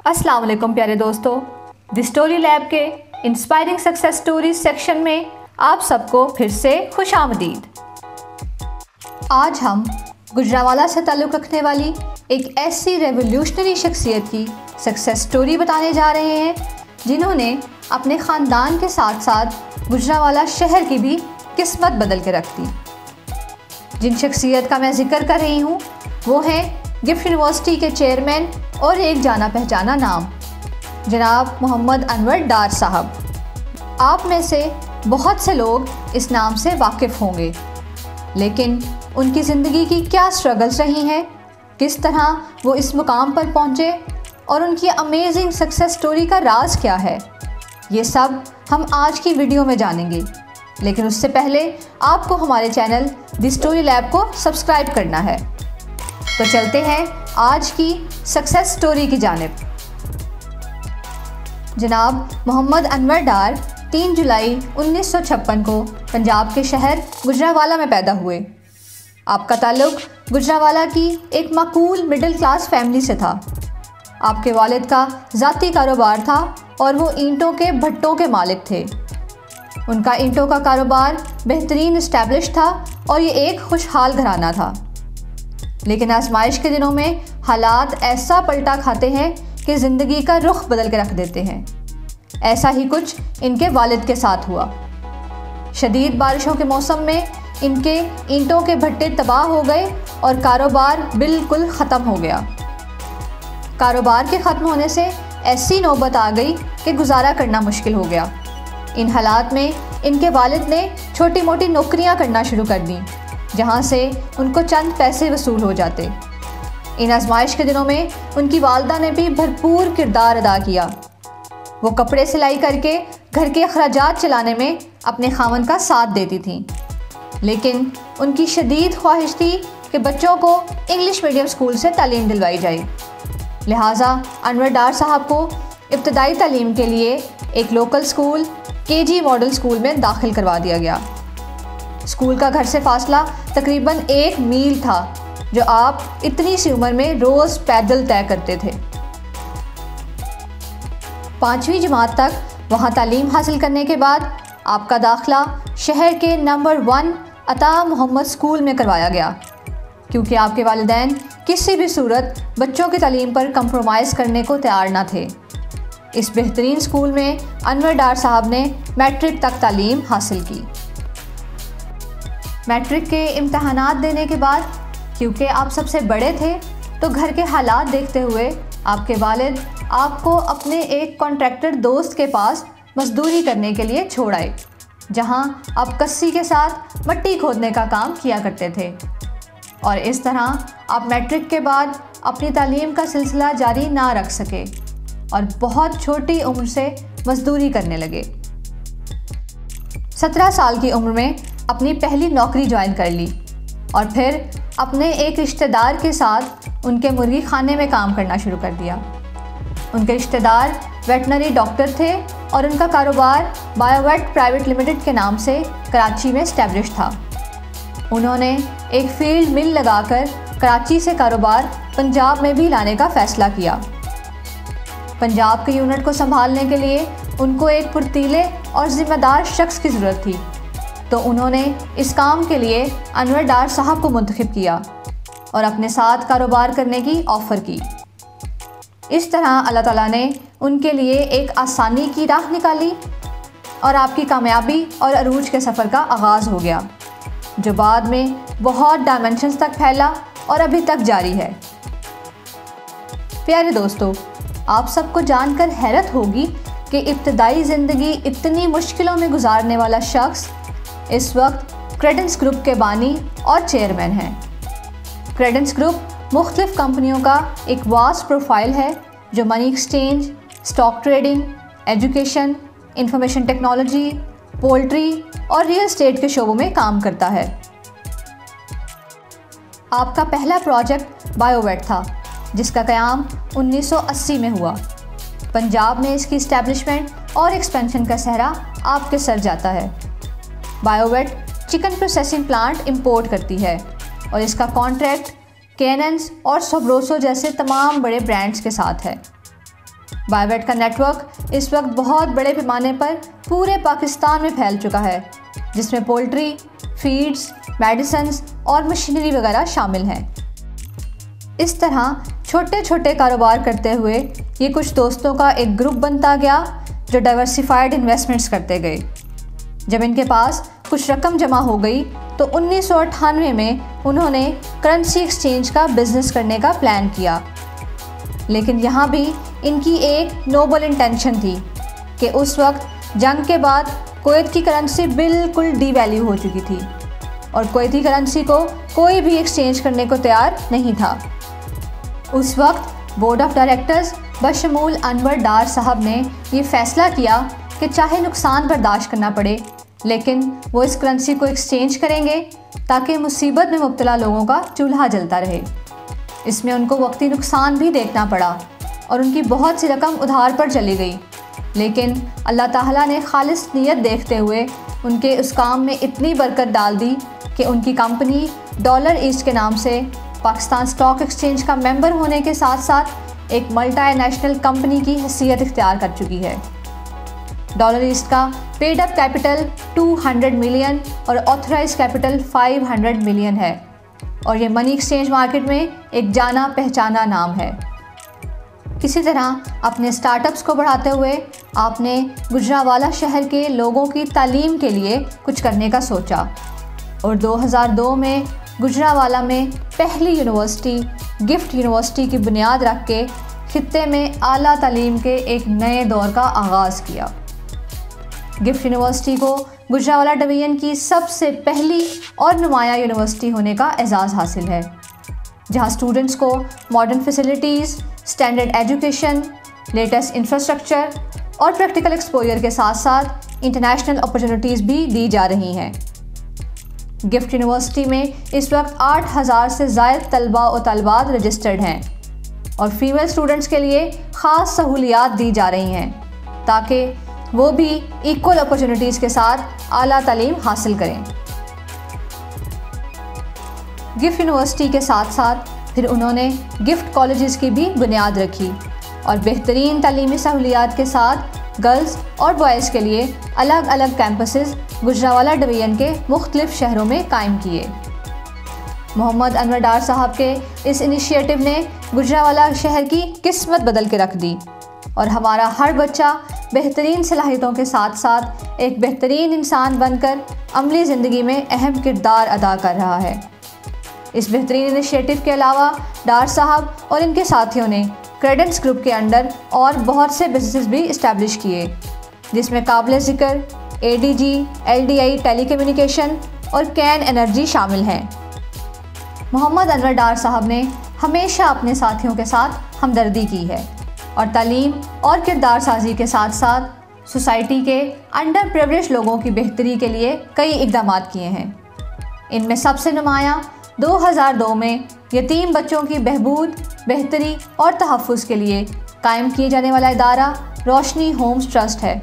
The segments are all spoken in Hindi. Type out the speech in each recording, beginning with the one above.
अस्सलाम वालेकुम प्यारे दोस्तों, द स्टोरी लैब के इंस्पायरिंग सक्सेस स्टोरीज सेक्शन में आप सबको फिर से खुश आमदीद। आज हम गुजरांवाला से ताल्लुक़ रखने वाली एक ऐसी रेवोल्यूशनरी शख्सियत की सक्सेस स्टोरी बताने जा रहे हैं जिन्होंने अपने ख़ानदान के साथ साथ गुजरांवाला शहर की भी किस्मत बदल के रख दी। जिन शख्सियत का मैं ज़िक्र कर रही हूँ वो हैं गिफ्ट यूनिवर्सिटी के चेयरमैन और एक जाना पहचाना नाम जनाब मोहम्मद अनवर डार साहब। आप में से बहुत से लोग इस नाम से वाकिफ़ होंगे, लेकिन उनकी ज़िंदगी की क्या स्ट्रगल्स रही हैं, किस तरह वो इस मुकाम पर पहुँचे और उनकी अमेजिंग सक्सेस स्टोरी का राज क्या है, ये सब हम आज की वीडियो में जानेंगे। लेकिन उससे पहले आपको हमारे चैनल द स्टोरी लैब को सब्सक्राइब करना है। तो चलते हैं आज की सक्सेस स्टोरी की जानिब। जनाब मोहम्मद अनवर डार 3 जुलाई 1956 को पंजाब के शहर गुजरांवाला में पैदा हुए। आपका ताल्लुक़ गुजरांवाला की एक माकूल मिडिल क्लास फैमिली से था। आपके वालिद का ज़ाती कारोबार था और वो ईंटों के भट्टों के मालिक थे। उनका ईंटों का कारोबार बेहतरीन इस्टेब्लिश था और ये एक खुशहाल घराना था। लेकिन आजमाइश के दिनों में हालात ऐसा पलटा खाते हैं कि ज़िंदगी का रुख बदल के रख देते हैं। ऐसा ही कुछ इनके वालिद के साथ हुआ। शदीद बारिशों के मौसम में इनके ईंटों के भट्टे तबाह हो गए और कारोबार बिल्कुल ख़त्म हो गया। कारोबार के ख़त्म होने से ऐसी नौबत आ गई कि गुजारा करना मुश्किल हो गया। इन हालात में इनके वालिद ने छोटी मोटी नौकरियां करना शुरू कर दी, जहां से उनको चंद पैसे वसूल हो जाते। इन आजमाइश के दिनों में उनकी वालदा ने भी भरपूर किरदार अदा किया। वो कपड़े सिलाई करके घर के अखराजात चलाने में अपने खामन का साथ देती थीं, लेकिन उनकी शदीद ख्वाहिश थी कि बच्चों को इंग्लिश मीडियम स्कूल से तालीम दिलवाई जाए। लिहाजा अनवर डार साहब को इब्तदाई तालीम के लिए एक local school KG model school में दाखिल करवा दिया गया। स्कूल का घर से फासला तकरीबन 1 मील था, जो आप इतनी सी उम्र में रोज़ पैदल तय करते थे। 5वीं जमात तक वहाँ तालीम हासिल करने के बाद आपका दाखिला शहर के नंबर 1 अता मोहम्मद स्कूल में करवाया गया, क्योंकि आपके वालिदैन किसी भी सूरत बच्चों की तालीम पर कंप्रोमाइज़ करने को तैयार न थे। इस बेहतरीन स्कूल में अनवर डार साहब ने मैट्रिक तक तालीम हासिल की। मैट्रिक के इम्तहानात देने के बाद, क्योंकि आप सबसे बड़े थे, तो घर के हालात देखते हुए आपके वालिद आपको अपने एक कॉन्ट्रैक्टर दोस्त के पास मजदूरी करने के लिए छोड़ आए, जहां आप कस्सी के साथ मिट्टी खोदने का काम किया करते थे। और इस तरह आप मैट्रिक के बाद अपनी तालीम का सिलसिला जारी ना रख सके और बहुत छोटी उम्र से मजदूरी करने लगे। 17 साल की उम्र में अपनी पहली नौकरी ज्वाइन कर ली और फिर अपने एक रिश्तेदार के साथ उनके मुर्गी खाने में काम करना शुरू कर दिया। उनके रिश्तेदार वेटनरी डॉक्टर थे और उनका कारोबार बायोवेट प्राइवेट लिमिटेड के नाम से कराची में इस्टेब्लिश था। उन्होंने एक फील्ड मिल लगाकर कराची से कारोबार पंजाब में भी लाने का फ़ैसला किया। पंजाब के यूनिट को संभालने के लिए उनको एक फुर्तीले और ज़िम्मेदार शख्स की ज़रूरत थी, तो उन्होंने इस काम के लिए अनवर डार साहब को मुंतखब किया और अपने साथ कारोबार करने की ऑफ़र की। इस तरह अल्लाह ताला ने उनके लिए एक आसानी की राह निकाली और आपकी कामयाबी और अरूज के सफ़र का आगाज़ हो गया, जो बाद में बहुत डायमेंशंस तक फैला और अभी तक जारी है। प्यारे दोस्तों, आप सबको जानकर हैरत होगी कि इब्तदाई ज़िंदगी इतनी मुश्किलों में गुजारने वाला शख्स इस वक्त क्रेडेंस ग्रुप के बानी और चेयरमैन हैं। क्रेडेंस ग्रुप मुख्तलिफ़ कंपनियों का एक वास्ट प्रोफाइल है जो money exchange, stock trading, education, information technology, poultry और रियल एस्टेट के शोबों में काम करता है। आपका पहला प्रोजेक्ट बायोवेट था, जिसका क़याम 1980 में हुआ। पंजाब में इसकी इस्टेब्लिशमेंट और एक्सपेंशन का सहरा आपके सर जाता है। Biovet chicken processing plant import करती है और इसका कॉन्ट्रैक्ट कैनन्स और सोब्रोसो जैसे तमाम बड़े ब्रांड्स के साथ है। बायोवेट का नेटवर्क इस वक्त बहुत बड़े पैमाने पर पूरे पाकिस्तान में फैल चुका है, जिसमें पोल्ट्री, फीड्स, मेडिसिन्स और मशीनरी वगैरह शामिल हैं। इस तरह छोटे छोटे कारोबार करते हुए ये कुछ दोस्तों का एक ग्रुप बनता गया जो डाइवर्सिफाइड इन्वेस्टमेंट्स करते गए। जब इनके पास कुछ रकम जमा हो गई तो 1998 में उन्होंने करेंसी एक्सचेंज का बिज़नेस करने का प्लान किया। लेकिन यहाँ भी इनकी एक नोबल इंटेंशन थी कि उस वक्त जंग के बाद कुवैत की करेंसी बिल्कुल डीवैल्यू हो चुकी थी और कुवैती करेंसी को कोई भी एक्सचेंज करने को तैयार नहीं था। उस वक्त बोर्ड ऑफ डायरेक्टर्स बशमूल अनवर डार साहब ने ये फ़ैसला किया कि चाहे नुकसान बर्दाश्त करना पड़े, लेकिन वो इस करेंसी को एक्सचेंज करेंगे ताकि मुसीबत में मुब्तला लोगों का चूल्हा जलता रहे। इसमें उनको वक्ती नुकसान भी देखना पड़ा और उनकी बहुत सी रकम उधार पर चली गई, लेकिन अल्लाह ताला ने खालिस नीयत देखते हुए उनके उस काम में इतनी बरकत डाल दी कि उनकी कंपनी डॉलर ईस्ट के नाम से पाकिस्तान स्टॉक एक्सचेंज का मेंबर होने के साथ साथ एक मल्टीनेशनल कंपनी की हैसियत इख्तियार कर चुकी है। डॉलर ईस्ट का पेड अप कैपिटल 200 मिलियन और ऑथराइज कैपिटल 500 मिलियन है और ये मनी एक्सचेंज मार्केट में एक जाना पहचाना नाम है। इसी तरह अपने स्टार्टअप्स को बढ़ाते हुए आपने गुजरावाला शहर के लोगों की तालीम के लिए कुछ करने का सोचा और 2002 में गुजरावाला में पहली यूनिवर्सिटी गिफ्ट यूनिवर्सिटी की बुनियाद रख के खित्ते में आला तालीम के एक नए दौर का आगाज़ किया। गिफ्ट यूनिवर्सिटी को गुजरावाला डिवीज़न की सबसे पहली और नुमायाँ यूनिवर्सिटी होने का एजाज़ हासिल है, जहां स्टूडेंट्स को modern facilities, standard education, latest infrastructure और प्रैक्टिकल एक्सपोजर के साथ साथ इंटरनेशनल अपॉर्चुनिटीज़ भी दी जा रही हैं। गिफ्ट यूनिवर्सिटी में इस वक्त 8000 से ज़ायद तलबा और तलबात रजिस्टर्ड हैं और फीमेल स्टूडेंट्स के लिए ख़ास सहूलियात दी जा रही हैं ताकि वो भी इक्वल अपॉर्चुनिटीज़ के साथ आला तालीम हासिल करें। गिफ्ट यूनिवर्सिटी के साथ साथ फिर उन्होंने गिफ्ट कॉलेजेस की भी बुनियाद रखी और बेहतरीन तालीमी सहूलियात के साथ गर्ल्स और बॉयज़ के लिए अलग अलग कैंपसेस गुजरावाला डिवीज़न के मुख्तलिफ शहरों में कायम किए। मोहम्मद अनवर डार साहब के इस इनिशिएटिव ने गुजरावाला शहर की किस्मत बदल के रख दी और हमारा हर बच्चा बेहतरीन सलाहियतों के साथ साथ एक बेहतरीन इंसान बनकर अमली ज़िंदगी में अहम किरदार अदा कर रहा है। इस बेहतरीन इनिशिएटिव के अलावा डार साहब और इनके साथियों ने क्रेडेंस ग्रुप के अंडर और बहुत से बिजनेस भी इस्टेब्लिश किए, जिसमें काबिल ज़िक्र ADG, LDI टेलीकम्युनिकेशन और कैन एनर्जी शामिल हैं। मोहम्मद अनवर डार साहब ने हमेशा अपने साथियों के साथ हमदर्दी की है और तालीम और किरदार साजी के साथ साथ सोसाइटी के अंडर प्रिविलेज्ड लोगों की बेहतरी के लिए कई इक़दाम किए हैं। इनमें सबसे नुमायाँ 2002 में यतीम बच्चों की बहबूद, बेहतरी और तहफ़्फ़ुज़ के लिए कायम किए जाने वाला इदारा रोशनी होम्स ट्रस्ट है।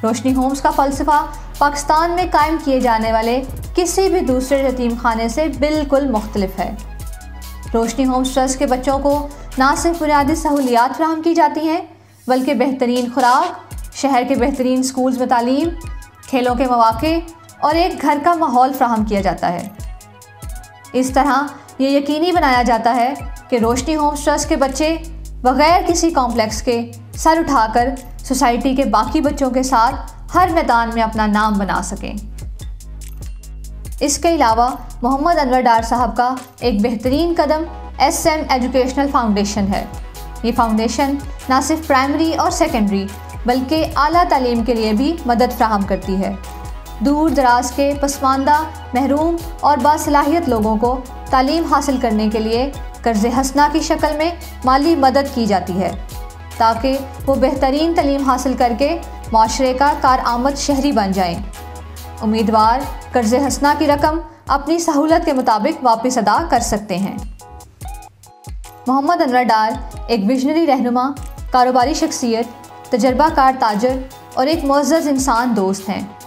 रोशनी होम्स का फ़लसफ़ा पाकिस्तान में कायम किए जाने वाले किसी भी दूसरे यतीम खाने से बिल्कुल मुख्तलिफ है। रोशनी होम्स ट्रस्ट के बच्चों को ना सिर्फ बुनियादी सहूलियात फराहम की जाती हैं, बल्कि बेहतरीन खुराक, शहर के बेहतरीन स्कूल्स में तालीम, खेलों के मौक़े और एक घर का माहौल फराहम किया जाता है। इस तरह ये यकीनी बनाया जाता है कि रोशनी होम्स ट्रस्ट के बच्चे बग़ैर किसी कॉम्प्लेक्स के सर उठाकर सोसाइटी के बाकी बच्चों के साथ हर मैदान में अपना नाम बना सकें। इसके अलावा मोहम्मद अनवर डार साहब का एक बेहतरीन कदम SM एजुकेशनल फाउंडेशन है। ये फाउंडेशन ना सिर्फ प्राइमरी और सेकेंडरी बल्कि आला तालीम के लिए भी मदद फराहम करती है। दूर दराज के पसमानदा, महरूम और बासलाहियत लोगों को तालीम हासिल करने के लिए कर्ज़ हसना की शक्ल में माली मदद की जाती है ताकि वो बेहतरीन तालीम हासिल करके माशरे का कारआमद शहरी बन जाएं। उम्मीदवार कर्ज़ हसना की रकम अपनी सहूलत के मुताबिक वापस अदा कर सकते हैं। मोहम्मद अनवर डार एक विजनरी रहनुमा, कारोबारी शख्सियत, तजर्बाकार ताजर और एक मुअज़्ज़ज़ इंसान दोस्त हैं।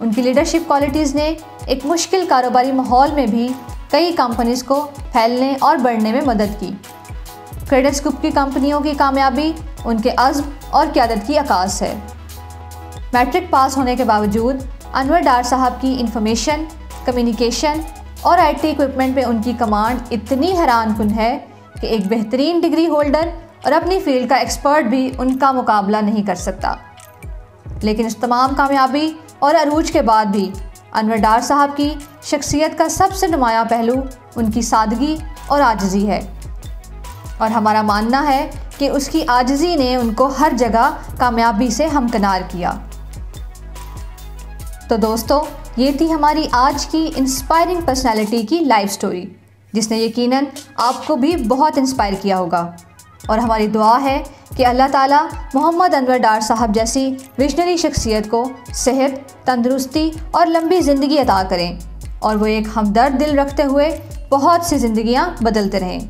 उनकी लीडरशिप क्वालिटीज़ ने एक मुश्किल कारोबारी माहौल में भी कई कंपनीज़ को फैलने और बढ़ने में मदद की। क्रेडेंस ग्रुप की कंपनियों की कामयाबी उनके अज़्म और क़यादत की अक्कास है। मैट्रिक पास होने के बावजूद अनवर डार साहब की इंफॉर्मेशन, कम्युनिकेशन और IT इक्विपमेंट पे उनकी कमांड इतनी हैरानकुन है कि एक बेहतरीन डिग्री होल्डर और अपनी फील्ड का एक्सपर्ट भी उनका मुकाबला नहीं कर सकता। लेकिन इस तमाम कामयाबी और अरूज के बाद भी अनवर डार साहब की शख्सियत का सबसे नुमायाँ पहलू उनकी सादगी और आजिज़ी है, और हमारा मानना है कि उसकी आजिज़ी ने उनको हर जगह कामयाबी से हमकिनार किया। तो दोस्तों, ये थी हमारी आज की इंस्पायरिंग पर्सनैलिटी की लाइफ स्टोरी, जिसने यकीनन आपको भी बहुत इंस्पायर किया होगा। और हमारी दुआ है कि अल्लाह ताला मोहम्मद अनवर डार साहब जैसी विजनरी शख्सियत को सेहत, तंदुरुस्ती और लंबी ज़िंदगी अता करें, और वो एक हमदर्द दिल रखते हुए बहुत सी ज़िंदगियाँ बदलते रहें।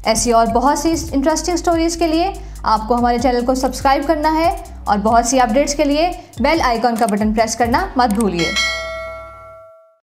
ऐसी और बहुत सी इंटरेस्टिंग स्टोरीज़ के लिए आपको हमारे चैनल को सब्सक्राइब करना है, और बहुत सी अपडेट्स के लिए बेल आइकॉन का बटन प्रेस करना मत भूलिए।